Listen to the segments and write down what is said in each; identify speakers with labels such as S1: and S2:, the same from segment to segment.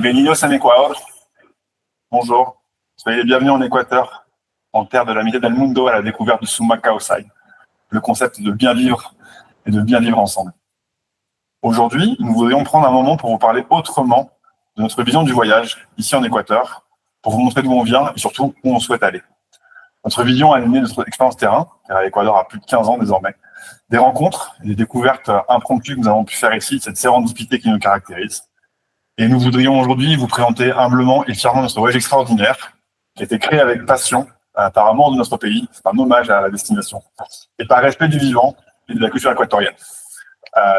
S1: Bienvenidos en Ecuador. Bonjour, soyez les bienvenus en Équateur, en terre de la mitad del mundo, à la découverte du Sumacaucay, le concept de bien vivre et de bien vivre ensemble. Aujourd'hui, nous voudrions prendre un moment pour vous parler autrement de notre vision du voyage ici en Équateur, pour vous montrer d'où on vient et surtout où on souhaite aller. Notre vision a animé notre expérience terrain, car l'Équateur a plus de 15 ans désormais, des rencontres et des découvertes impromptues que nous avons pu faire ici, cette sérendipité qui nous caractérise. Et nous voudrions aujourd'hui vous présenter humblement et fièrement notre voyage extraordinaire, qui a été créé avec passion, par amour de notre pays, c'est un hommage à la destination, et par respect du vivant et de la culture équatorienne.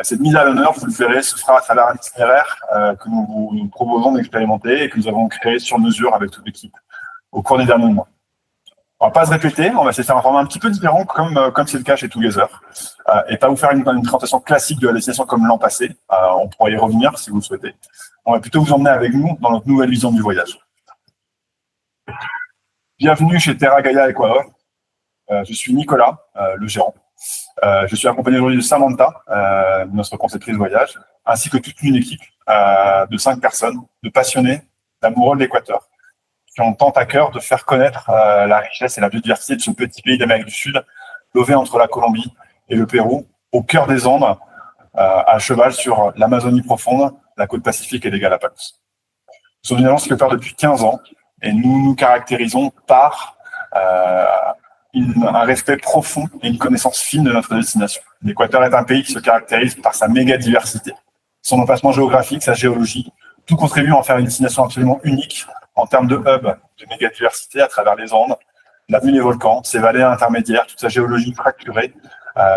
S1: Cette mise à l'honneur, vous le verrez, se fera à travers un itinéraire que nous vous proposons d'expérimenter et que nous avons créé sur mesure avec toute l'équipe au cours des derniers mois. On va pas se répéter, on va essayer de faire un format un petit peu différent, comme c'est le cas chez Together, et pas vous faire une présentation classique de la destination comme l'an passé. On pourra y revenir si vous le souhaitez. On va plutôt vous emmener avec nous dans notre nouvelle vision du voyage. Bienvenue chez Terra Gaia Ecuador. Je suis Nicolas, le gérant. Je suis accompagné aujourd'hui de Samantha, notre conceptrice de voyage, ainsi que toute une équipe de 5 personnes, de passionnés, d'amoureux de l'Équateur, qui ont tant à cœur de faire connaître la richesse et la biodiversité de ce petit pays d'Amérique du Sud, lové entre la Colombie et le Pérou, au cœur des Andes, à cheval sur l'Amazonie profonde, la côte Pacifique et les Galapagos. Nous sommes une agence qui opère depuis 15 ans et nous nous caractérisons par un respect profond et une connaissance fine de notre destination. L'Équateur est un pays qui se caractérise par sa méga diversité, son emplacement géographique, sa géologie, tout contribue à en faire une destination absolument unique en termes de hub, de méga diversité à travers les Andes, l'avenue des volcans, ses vallées intermédiaires, toute sa géologie fracturée,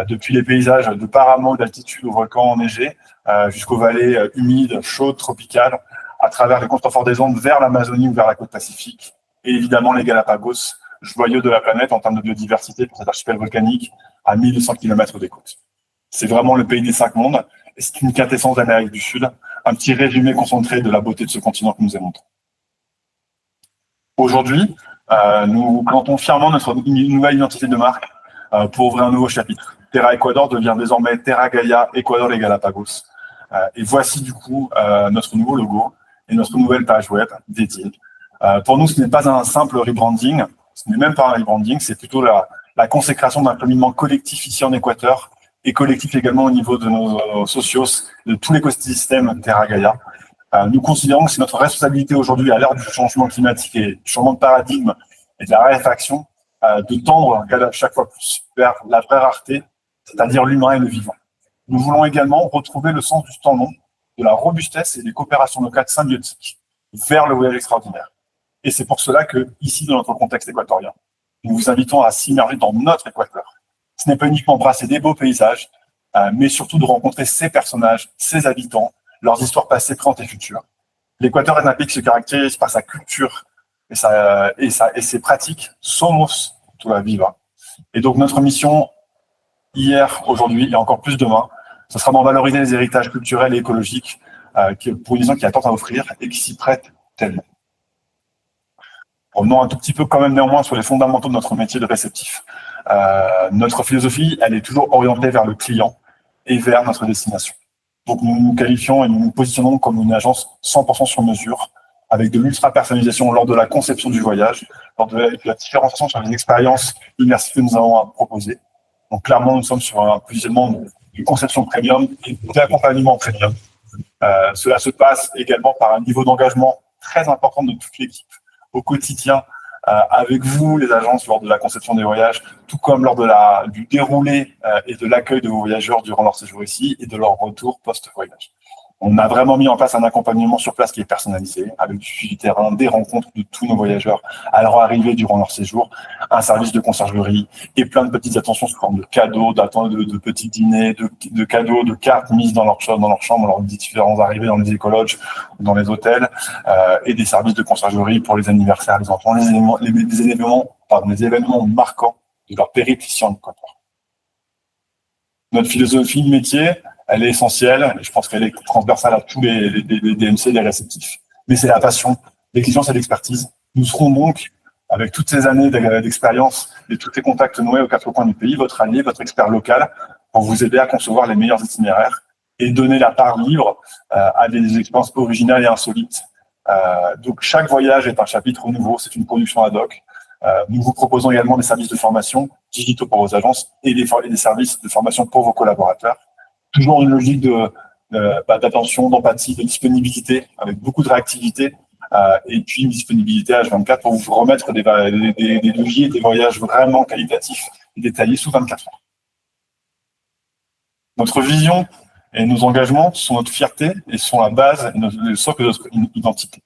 S1: depuis les paysages de paramo d'altitude aux volcans enneigés, jusqu'aux vallées humides, chaudes, tropicales, à travers les contreforts des Andes vers l'Amazonie ou vers la côte Pacifique, et évidemment les Galapagos, joyeux de la planète en termes de biodiversité pour cet archipel volcanique à 1200 km des côtes. C'est vraiment le pays des 5 mondes, et c'est une quintessence d'Amérique du Sud, un petit résumé concentré de la beauté de ce continent que nous aimons. Aujourd'hui, nous plantons fièrement notre nouvelle identité de marque pour ouvrir un nouveau chapitre. Terra Ecuador devient désormais Terra Gaia Ecuador et Galapagos. Et voici du coup notre nouveau logo et notre nouvelle page web dédiée. Pour nous, ce n'est pas un simple rebranding, ce n'est même pas un rebranding, c'est plutôt la consécration d'un cheminement collectif ici en Équateur et collectif également au niveau de nos socios, de tout l'écosystème Terra Gaia. Nous considérons que c'est notre responsabilité aujourd'hui, à l'ère du changement climatique et du changement de paradigme et de la raréfaction, de tendre chaque fois plus vers la vraie rareté, c'est-à-dire l'humain et le vivant. Nous voulons également retrouver le sens du temps long, de la robustesse et des coopérations locales symbiotiques vers le voyage extraordinaire. Et c'est pour cela que, ici, dans notre contexte équatorien, nous vous invitons à s'immerger dans notre Équateur. Ce n'est pas uniquement brasser des beaux paysages, mais surtout de rencontrer ces personnages, ces habitants, leurs histoires passées, présentes et futures. L'Équateur est un pays qui se caractérise par sa culture et ses pratiques somos toda viva. Et donc notre mission, hier, aujourd'hui et encore plus demain, ce sera d'en valoriser les héritages culturels et écologiques pour une vision qui a tant à offrir et qui s'y prête tellement. Revenons un tout petit peu quand même néanmoins sur les fondamentaux de notre métier de réceptif. Notre philosophie, elle est toujours orientée vers le client et vers notre destination. Donc nous nous qualifions et nous nous positionnons comme une agence 100% sur mesure, avec de l'ultra-personnalisation lors de la conception du voyage, lors de la différenciation sur les expériences immersives que nous avons à proposer. Donc clairement, nous sommes sur un positionnement de conception premium et d'accompagnement premium. Cela se passe également par un niveau d'engagement très important de toute l'équipe au quotidien, avec vous, les agences, lors de la conception des voyages, tout comme lors du déroulé et de l'accueil de vos voyageurs durant leur séjour ici et de leur retour post-voyage. On a vraiment mis en place un accompagnement sur place qui est personnalisé, avec du suivi terrain, des rencontres de tous nos voyageurs à leur arrivée durant leur séjour, un service de conciergerie et plein de petites attentions sous forme de cadeaux, de petits dîners, de cadeaux, de cartes mises dans leur chambre lors des différentes arrivées dans les écologes ou dans les hôtels, et des services de conciergerie pour les anniversaires des enfants, les événements marquants de leur périple ici en Équateur. Notre philosophie de métier, elle est essentielle, et je pense qu'elle est transversale à tous les DMC, les réceptifs. Mais c'est la passion, l'exigence et l'expertise. Nous serons donc, avec toutes ces années d'expérience et tous les contacts noués aux 4 coins du pays, votre allié, votre expert local, pour vous aider à concevoir les meilleurs itinéraires et donner la part libre à des expériences originales et insolites Donc chaque voyage est un chapitre nouveau, c'est une production ad hoc. Nous vous proposons également des services de formation digitaux pour vos agences et des services de formation pour vos collaborateurs. Toujours une logique d'attention, d'empathie, de disponibilité, avec beaucoup de réactivité, et puis une disponibilité H24 pour vous remettre des devis et des voyages vraiment qualitatifs et détaillés sous 24 heures. Notre vision et nos engagements sont notre fierté et sont la base et le socle de notre identité.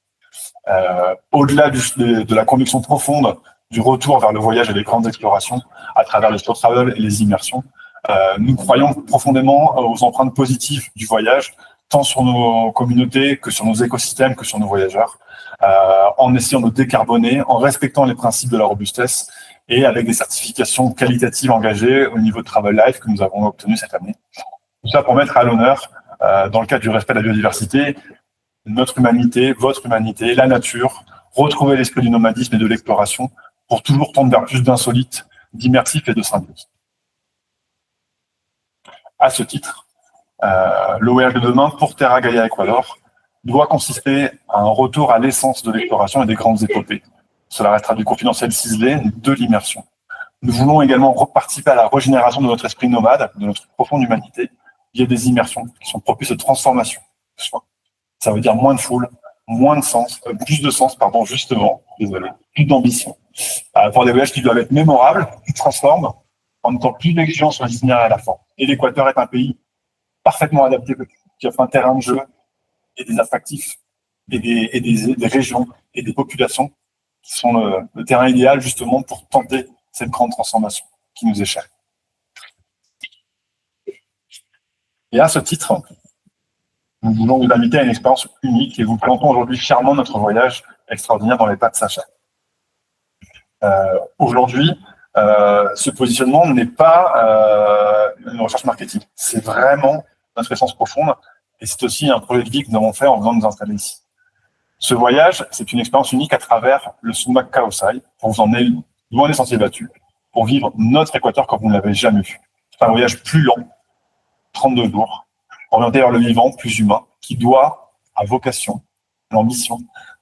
S1: Au-delà de la conviction profonde du retour vers le voyage et les grandes explorations à travers le slow travel et les immersions, nous croyons profondément aux empreintes positives du voyage, tant sur nos communautés que sur nos écosystèmes, que sur nos voyageurs, en essayant de décarboner, en respectant les principes de la robustesse et avec des certifications qualitatives engagées au niveau de Travel Life que nous avons obtenu cette année. Tout ça pour mettre à l'honneur, dans le cadre du respect de la biodiversité, notre humanité, votre humanité, la nature, retrouver l'esprit du nomadisme et de l'exploration pour toujours tendre vers plus d'insolites, d'immersifs et de symbiose. À ce titre, le voyage de demain pour Terra Gaia Ecuador doit consister à un retour à l'essence de l'exploration et des grandes épopées. Cela restera du confidentiel ciselé, de l'immersion. Nous voulons également participer à la régénération de notre esprit nomade, de notre profonde humanité, via des immersions qui sont propices de transformation. Ça veut dire moins de foule, plus de sens, justement, plus d'ambition. Pour des voyages qui doivent être mémorables, qui transforment, en étant plus exigeants sur l'itinéraire et à la forme. Et l'Équateur est un pays parfaitement adapté, qui offre un terrain de jeu et des attractifs et des régions et des populations qui sont le terrain idéal justement pour tenter cette grande transformation qui nous est chère. Et à ce titre, nous voulons vous inviter à une expérience unique et vous présentons aujourd'hui fièrement notre voyage extraordinaire dans les pas de Sacha. Aujourd'hui, ce positionnement n'est pas une recherche marketing, c'est vraiment notre essence profonde et c'est aussi un projet de vie que nous avons fait en venant nous installer ici. Ce voyage, c'est une expérience unique à travers le Sumac Kaosai pour vous emmener loin des sentiers battus, pour vivre notre Équateur comme vous ne l'avez jamais vu. C'est un voyage plus lent, 32 jours, orienté vers le vivant, plus humain, qui doit, à vocation, l'ambition,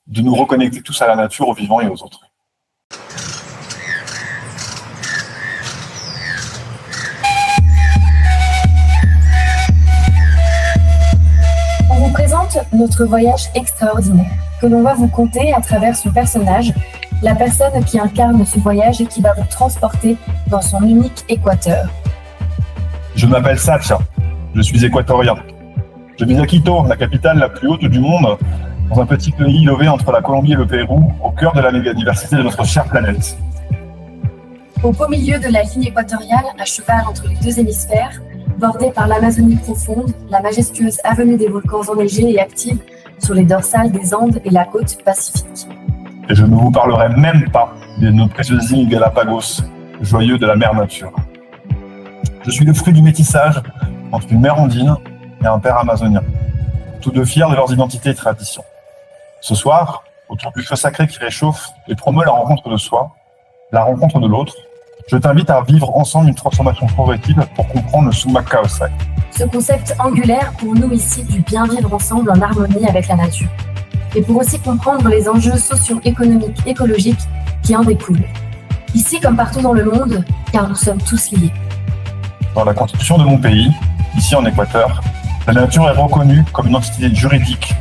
S1: de nous reconnecter tous à la nature, aux vivants et aux autres.
S2: On vous présente notre voyage extraordinaire, que l'on va vous conter à travers son personnage, la personne qui incarne ce voyage et qui va vous transporter dans son unique Équateur.
S1: Je m'appelle Sacha, je suis équatorien. Je vis à Quito, la capitale la plus haute du monde, dans un petit pays lové entre la Colombie et le Pérou, au cœur de la mégadiversité de notre chère planète.
S2: Au beau milieu de la ligne équatoriale, à cheval entre les deux hémisphères, bordée par l'Amazonie profonde, la majestueuse avenue des volcans enneigés et active sur les dorsales des Andes et la côte pacifique.
S1: Et je ne vous parlerai même pas de nos précieuses îles Galapagos, joyeux de la mer nature. Je suis le fruit du métissage entre une mère andine et un père amazonien, tous deux fiers de leurs identités et traditions. Ce soir, autour du feu sacré qui réchauffe et promeut la rencontre de soi, la rencontre de l'autre, je t'invite à vivre ensemble une transformation progressive pour comprendre le Sumac Kaosai.
S2: Ce concept angulaire pour nous ici du bien vivre ensemble en harmonie avec la nature. Et pour aussi comprendre les enjeux socio-économiques, écologiques qui en découlent. Ici comme partout dans le monde, car nous sommes tous liés.
S1: Dans la constitution de mon pays, ici en Équateur, la nature est reconnue comme une entité juridique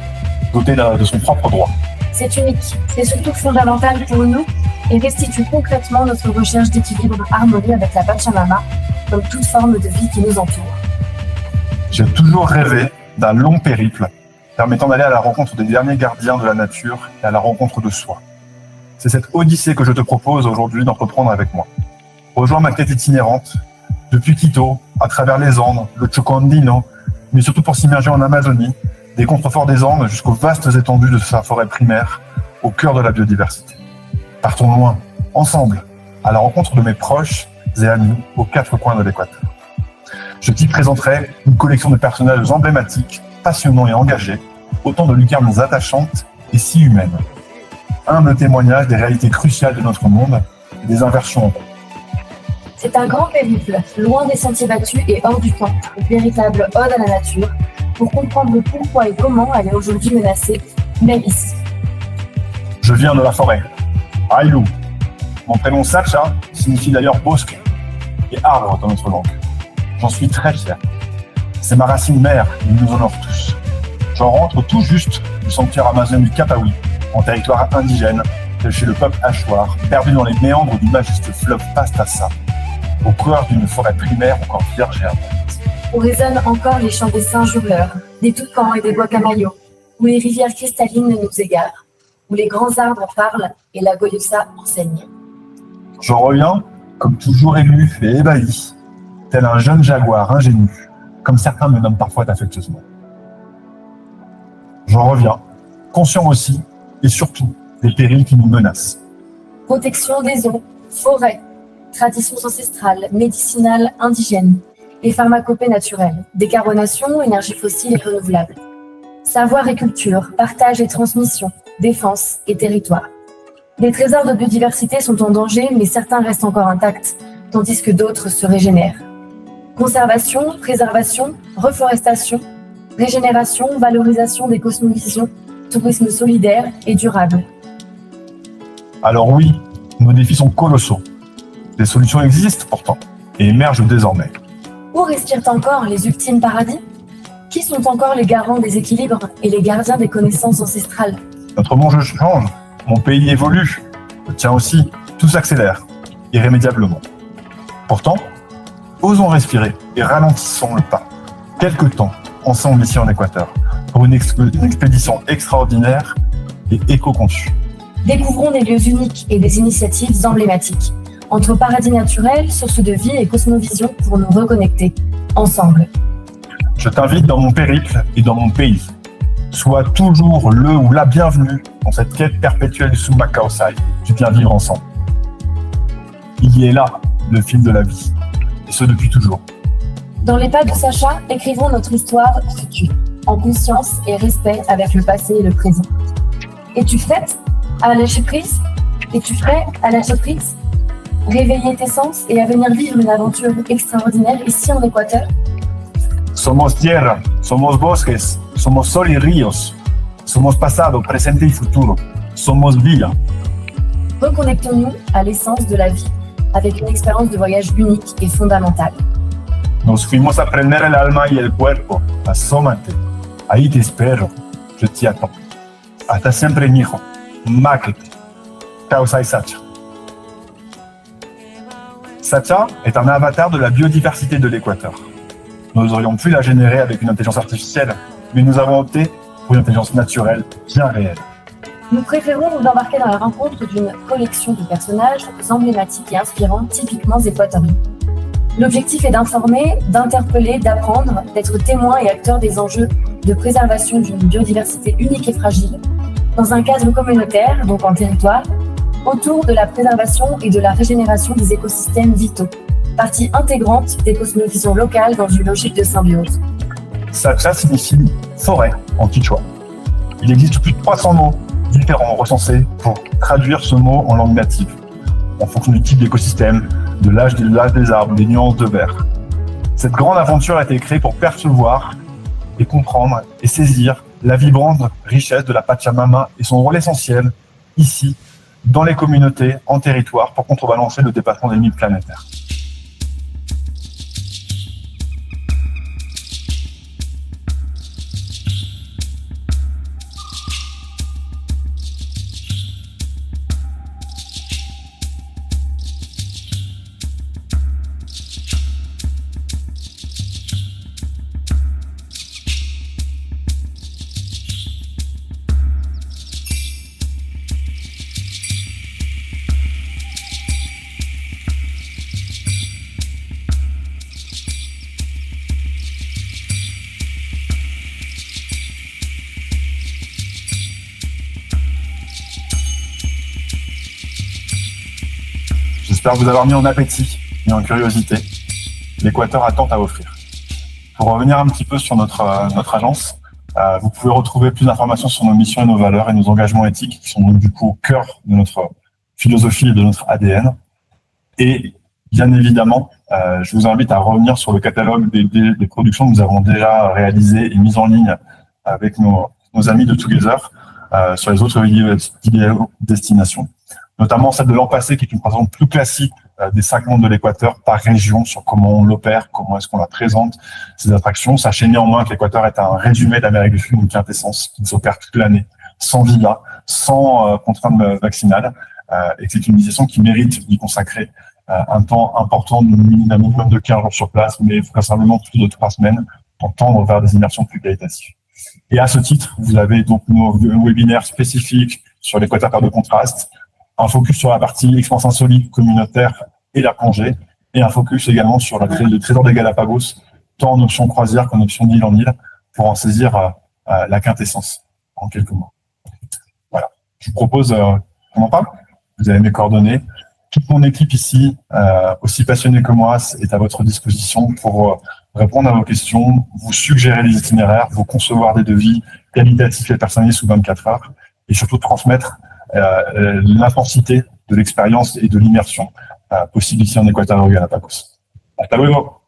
S1: dotée de son propre droit.
S2: C'est unique, c'est surtout fondamental pour nous et restitue concrètement notre recherche d'équilibre de harmonie avec la Pachamama, comme toute forme de vie qui nous entoure.
S1: J'ai toujours rêvé d'un long périple permettant d'aller à la rencontre des derniers gardiens de la nature et à la rencontre de soi. C'est cette odyssée que je te propose aujourd'hui d'entreprendre avec moi. Rejoins ma quête itinérante, depuis Quito, à travers les Andes, le Chocondino, mais surtout pour s'immerger en Amazonie, des contreforts des Andes jusqu'aux vastes étendues de sa forêt primaire, au cœur de la biodiversité. Partons loin, ensemble, à la rencontre de mes proches et amis aux quatre coins de l'Équateur. Je t'y présenterai une collection de personnages emblématiques, passionnants et engagés, autant de lucarnes attachantes et si humaines. Humble témoignage des réalités cruciales de notre monde et des inversions en cours.
S2: C'est un grand périple, loin des sentiers battus et hors du temps, une véritable ode à la nature, pour comprendre pourquoi et comment elle est aujourd'hui menacée, même ici.
S1: Je viens de la forêt. Aïlou. Mon prénom Sacha signifie d'ailleurs bosque et arbre dans notre langue. J'en suis très fier. C'est ma racine mère, il nous honore tous. J'en rentre tout juste du sanctuaire amazonien du Kapawi, en territoire indigène, chez le peuple Achuar, perdu dans les méandres du majestueux fleuve Pastassa, au cœur d'une forêt primaire encore vierge et abondante.
S2: Où résonnent encore les chants des singes hurleurs, des toucans et des guacamayos, où les rivières cristallines nous égarent, où les grands arbres parlent et la goyosa enseigne.
S1: Je reviens, comme toujours ému et ébahi, tel un jeune jaguar ingénu, comme certains me nomment parfois affectueusement. J'en reviens, conscient aussi, et surtout, des périls qui nous menacent.
S2: Protection des eaux, forêts, traditions ancestrales, médicinales, indigènes, et pharmacopées naturelles, décarbonation, énergie fossile et renouvelable. Savoir et culture, partage et transmission, défense et territoire. Les trésors de biodiversité sont en danger, mais certains restent encore intacts, tandis que d'autres se régénèrent. Conservation, préservation, reforestation, régénération, valorisation des cosmovisions, tourisme solidaire et durable.
S1: Alors oui, nos défis sont colossaux. Des solutions existent pourtant, et émergent désormais.
S2: Où respirent encore les ultimes paradis? Qui sont encore les garants des équilibres et les gardiens des connaissances ancestrales?
S1: Notre monde change, mon pays évolue, le tien aussi, tout s'accélère, irrémédiablement. Pourtant, osons respirer et ralentissons le pas, quelque temps, ensemble ici en Équateur, pour une expédition extraordinaire et éco-conçue.
S2: Découvrons des lieux uniques et des initiatives emblématiques, entre paradis naturels, sources de vie et cosmovision pour nous reconnecter, ensemble.
S1: Je t'invite dans mon périple et dans mon pays. Sois toujours le ou la bienvenue dans cette quête perpétuelle du Summa Kaosai, du bien vivre ensemble. Il y est là, le fil de la vie, et ce depuis toujours.
S2: Dans les pas de Sacha, écrivons notre histoire future, en conscience et respect avec le passé et le présent. Es-tu prête à lâcher prise? Es-tu prêt à lâcher prise? Réveiller tes sens et à venir vivre une aventure extraordinaire ici en Équateur?
S1: Somos tierra, somos bosques, somos sol y ríos, somos pasado, presente y futuro, somos vida.
S2: Reconnectons-nous à l'essence de la vie, avec une expérience de voyage unique et fondamentale.
S1: Nos fuimos a prender el alma y el cuerpo, asómate, ahí te espero, je t'y attends. Hasta siempre, mijo, máquete, Kaosai Sacha. Sacha est un avatar de la biodiversité de l'Équateur. Nous aurions pu la générer avec une intelligence artificielle, mais nous avons opté pour une intelligence naturelle, bien réelle.
S2: Nous préférons nous embarquer dans la rencontre d'une collection de personnages emblématiques et inspirants, typiquement équatoriens. L'objectif est d'informer, d'interpeller, d'apprendre, d'être témoin et acteur des enjeux de préservation d'une biodiversité unique et fragile, dans un cadre communautaire, donc en territoire, autour de la préservation et de la régénération des écosystèmes vitaux, partie intégrante des cosmovisions locales dans une logique de symbiose.
S1: Sacha signifie forêt en quichua. Il existe plus de 300 mots différents recensés pour traduire ce mot en langue native, en fonction du type d'écosystème, de l'âge des arbres, des nuances de vert. Cette grande aventure a été créée pour percevoir et comprendre et saisir la vibrante richesse de la Pachamama et son rôle essentiel ici, dans les communautés, en territoire, pour contrebalancer le dépassement des limites planétaires. J'espère vous avoir mis en appétit et en curiosité. L'Équateur a tant à offrir. Pour revenir un petit peu sur notre agence, vous pouvez retrouver plus d'informations sur nos missions et nos valeurs et nos engagements éthiques qui sont donc du coup au cœur de notre philosophie et de notre ADN. Et bien évidemment, je vous invite à revenir sur le catalogue des productions que nous avons déjà réalisées et mises en ligne avec nos amis de Together. sur les autres destinations, notamment celle de l'an passé, qui est une présentation plus classique des 5 mondes de l'Équateur par région, sur comment on l'opère, comment est-ce qu'on la présente, ces attractions. Sachez néanmoins que l'Équateur est un résumé d'Amérique du Sud, une quintessence qui s'opère toute l'année, sans visa, sans contrainte vaccinale, et que c'est une destination qui mérite d'y consacrer un temps important, un minimum de 15 jours sur place, mais vraisemblablement plus de 3 semaines, pour tendre vers des immersions plus qualitatives. Et à ce titre, vous avez donc nos webinaires spécifiques sur l'Équateur par de contraste, un focus sur la partie expérience insolite communautaire et la plongée, et un focus également sur le trésor des Galapagos, tant en option croisière qu'en option d'île en île, pour en saisir la quintessence en quelques mots. Voilà. Je vous propose qu'on en parle. Vous avez mes coordonnées. Toute mon équipe ici, aussi passionnée que moi, est à votre disposition pour répondre à vos questions, vous suggérer des itinéraires, vous concevoir des devis qualitatifs et personnalisés sous 24 heures, et surtout transmettre l'intensité de l'expérience et de l'immersion possible ici en Équateur et au Galapagos. Hasta luego.